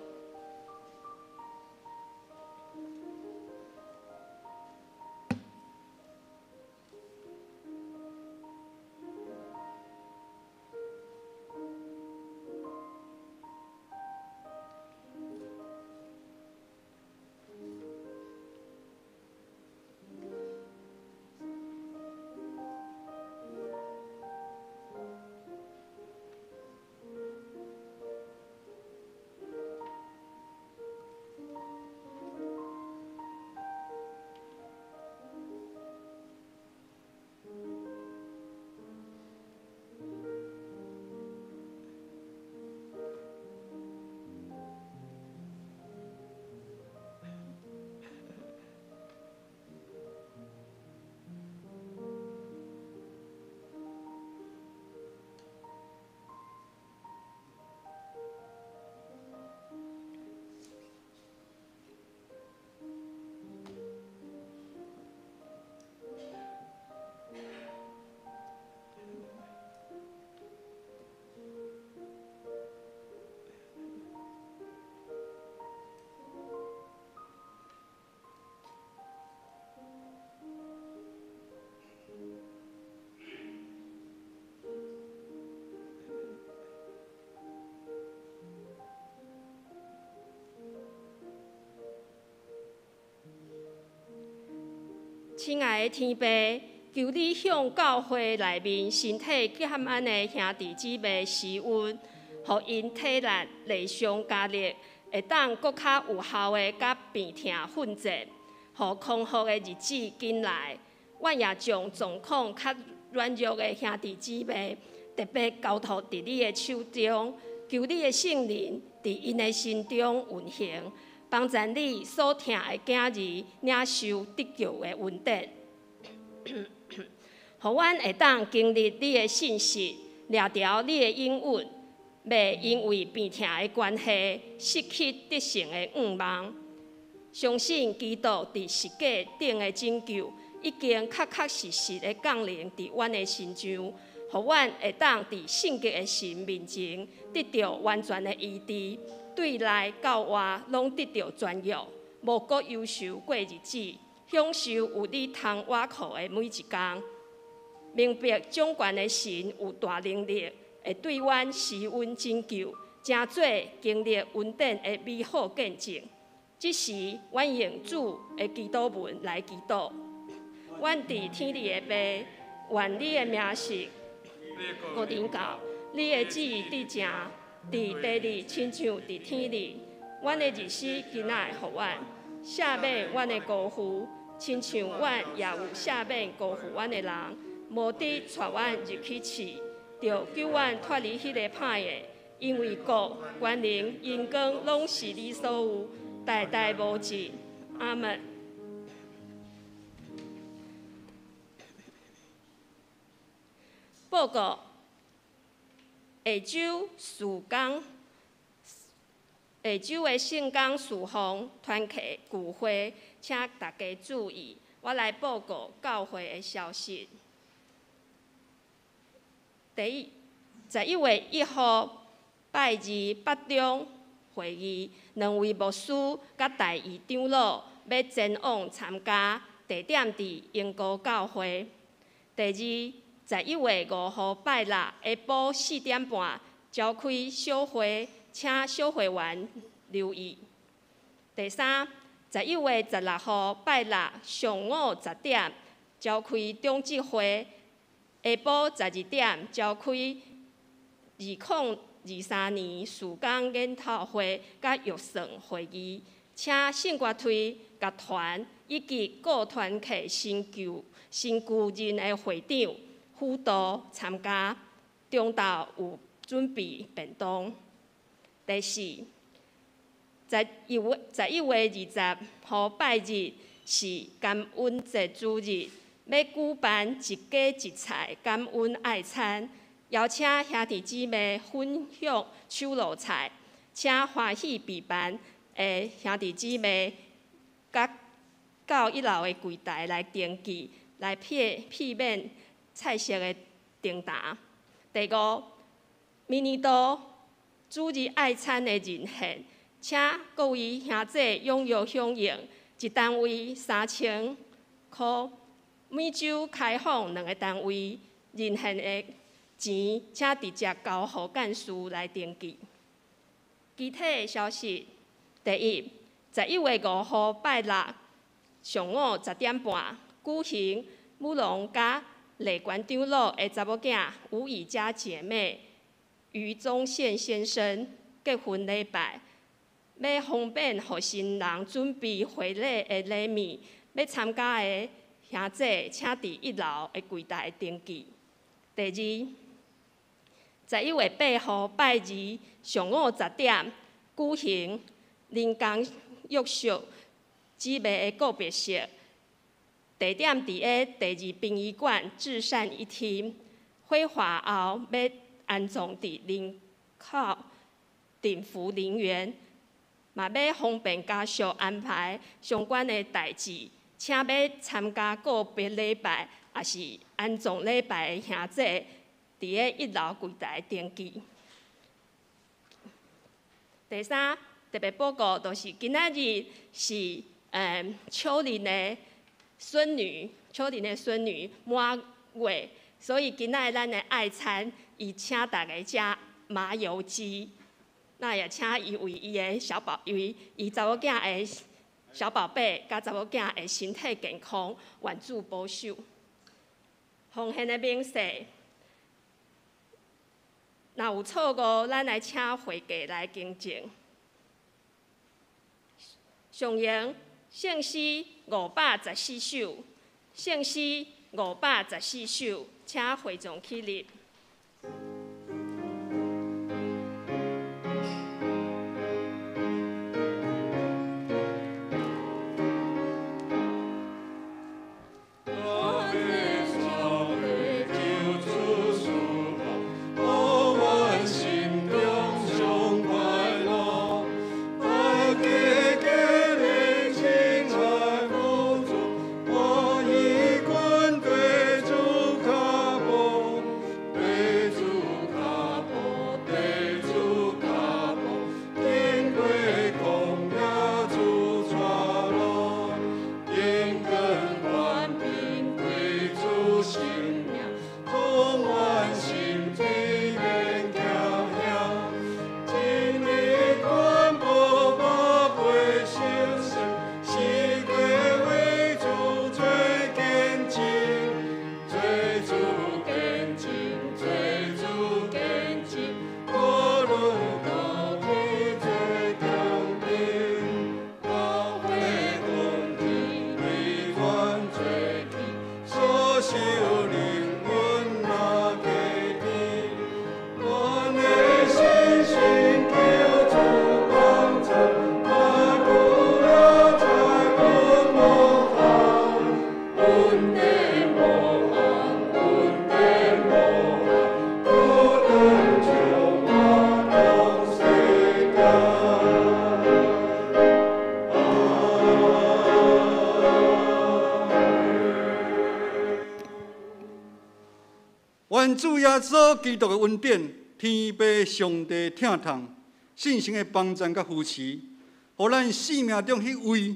亲爱的天父，求你向教会内面身体欠安的兄弟姊妹施恩，互因体力力上加力，会当搁较有效的甲病痛奋战，互康复的日子紧来。我也将状况较软弱的兄弟姊妹，特别交托伫你的手中，求你的圣灵伫因的心中运行。帮助你所疼的囝儿领受得救的恩典，互阮会当经历你的信息，抓牢你的应允，袂因为病痛的关系失去得胜的愿望。相信基督伫十架顶的拯救，已经确实的降临伫阮的身上，互阮会当伫圣洁的神面前得到完全的医治。对内到外，拢得到专业，无搁忧愁过日子，享受有你通挖苦的每一天。明白掌权的神有大能力，会对阮施恩拯救，真做经历恩典的美好见证。这时，阮用主的祈祷文来祈祷。阮伫天里的爸，愿你的名是国领教，你的旨意伫正。伫地里，亲像伫天里，阮的日时今仔互阮赦免阮的辜负，亲像阮也有赦免辜负阮的人，无得带阮入去试，着救阮脱离迄个歹的，因为国、权能、荣光拢是你所有，代代无尽。阿门。报告。下周事工下周的圣港事奉团契聚会，请大家注意，我来报告教会的消息。11月1号拜二8中会议，2位牧师甲大义长老要前往参加，地点伫英国教会。第2，11月5号拜六下晡4点半召开小会，请小会员留意。第3，11月16号拜六上午10点召开中职会，下晡12点召开2023年曙光研讨会甲预算会议，请圣乐队、乐团以及各团契新旧人的会长、辅导参加。中昼有准备便当。第4，11月20号拜日是感恩节主日，要举办一家一菜感恩爱餐。邀请兄弟姊妹分享手路菜，请欢喜备办的兄弟姊妹到1楼的柜台来登记，来避免菜色的订单。第5，明年度主日爱餐的人限，请各位兄弟踊跃响应，一单位3000块，每周开放2个单位，人限的钱请直接交予干事来登记。具体的消息，第1，11月5号拜六上午10点半举行舞龙甲雷关长老的查某囝吴以家姐妹于宗宪先生结婚礼拜，要方便予新人准备婚礼的礼物，要参加的兄弟请伫1楼的柜台登记。第2，11月8号拜二上午10点举行临江约束姊妹的告别式，地点伫个第2殡仪馆至善一厅。火化后要安葬伫林口定福陵园，嘛要方便家属安排相关的代志，请要参加告别礼拜也是安葬礼拜的兄弟，伫个1楼柜台登记。第3，特别报告就是今仔日是秋玲的孙女满月，所以今仔咱的爱餐，伊请大家食麻油鸡，那也请伊为伊的伊查某囝的小宝贝，甲查某囝的身体健康，愿主保守。奉献的明细，若有错误，咱来请会计来更正。上言圣诗514首，圣诗514首，请会众起立。主主耶稣基督的恩典、天父上帝疼痛、信心的帮助甲扶持，互咱生命中迄位，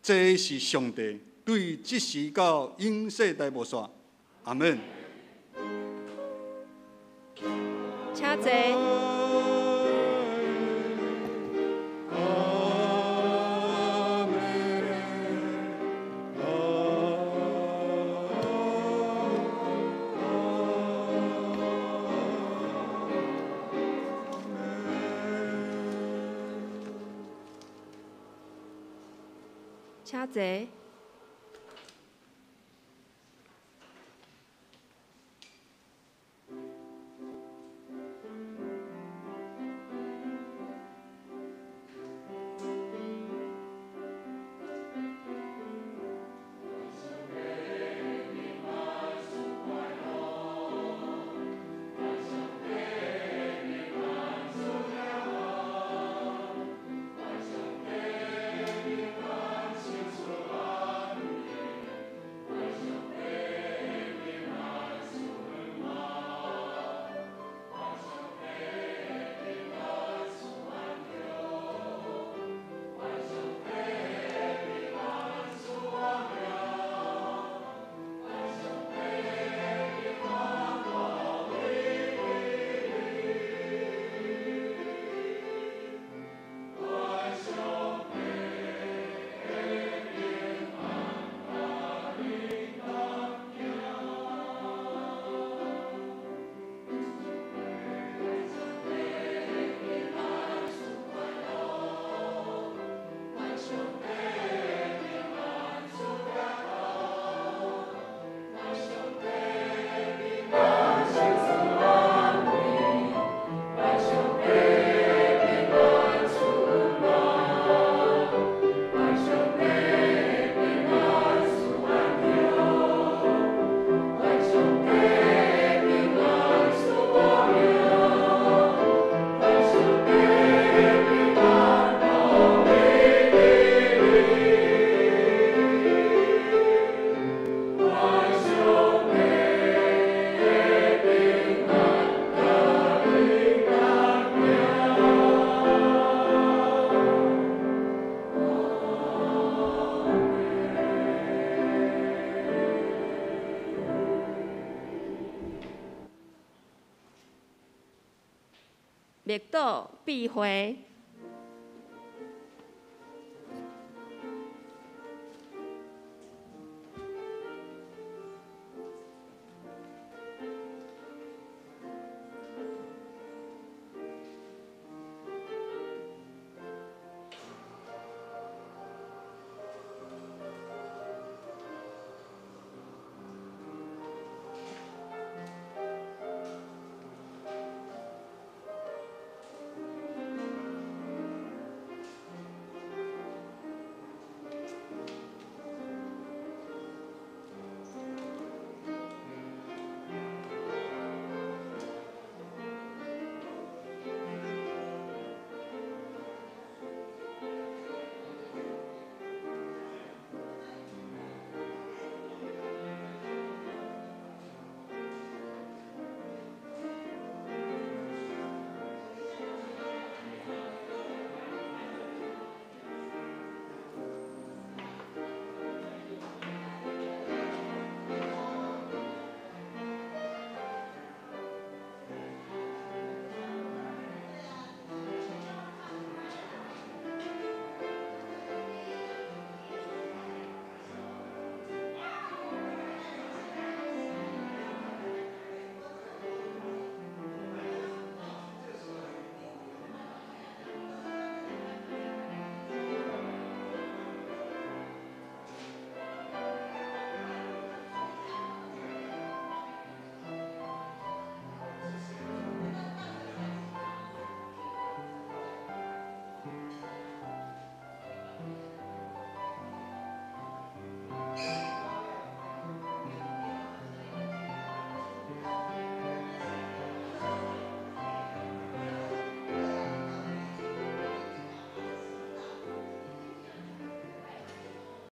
这是上帝对即时到永世代无煞。阿门。请坐。请坐。灭岛闭会。